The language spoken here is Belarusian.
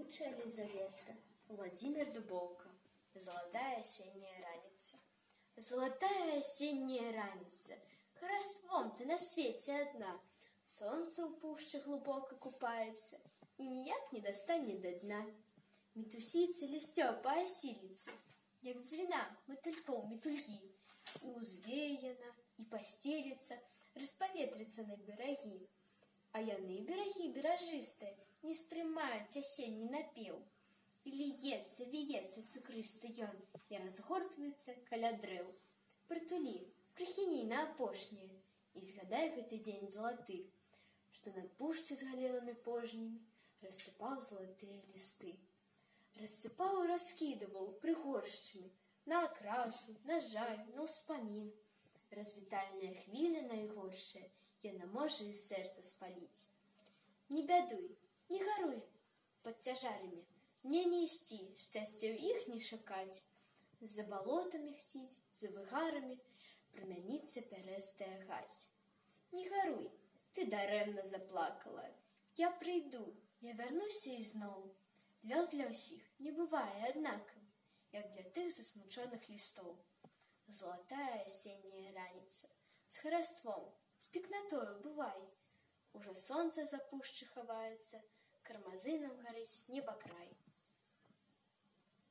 певучая Лизавета, Владимир Дубовка. Золотая осенняя раница. Золотая осенняя раница, Хараством ты на свете одна. Солнце в пуще глубоко купается И ніяк не достане до дна. Метусіться лістё па асіліцы, як дзвіна матылькоў метульгі, і узвеяна, і пасцеліцца, распаветрыцца на берагі. А яны, берагі беражыстыя, не стрымаюць асенні напеў. І ліецца, віецца сукрысты ён, і разгортваецца каля дрэў. Прытулі, прыхіні на апошняе, і згадай гэты дзень залаты, што над пушчай з галелымі пожнямі рассыпаў залатыя лісты. Рассыпаў і раскідываў прыгоршчамі на акрасу, на жаль, на ўспамін. Развітальная хвіля найгоршая, яна можа і сэрца спаліць. Не бядуй, не гаруй пад цяжарамі, мне не ісці, шчасця ў іх не шукаць. За балотамі хціць, за выгарамі прамяніцца пярэстая гаць. Не гаруй, ты дарэмна заплакала, я прыйду, я вярнуся ізноў. Лёс для ўсіх не бывае аднакавым, як для тых засмучоных лістоў. Золотая осенняя раніца, з хараством, з пекнатою бывай. Ужо сонца за пушчы хаваецца, кармазынам гарыць небакрай.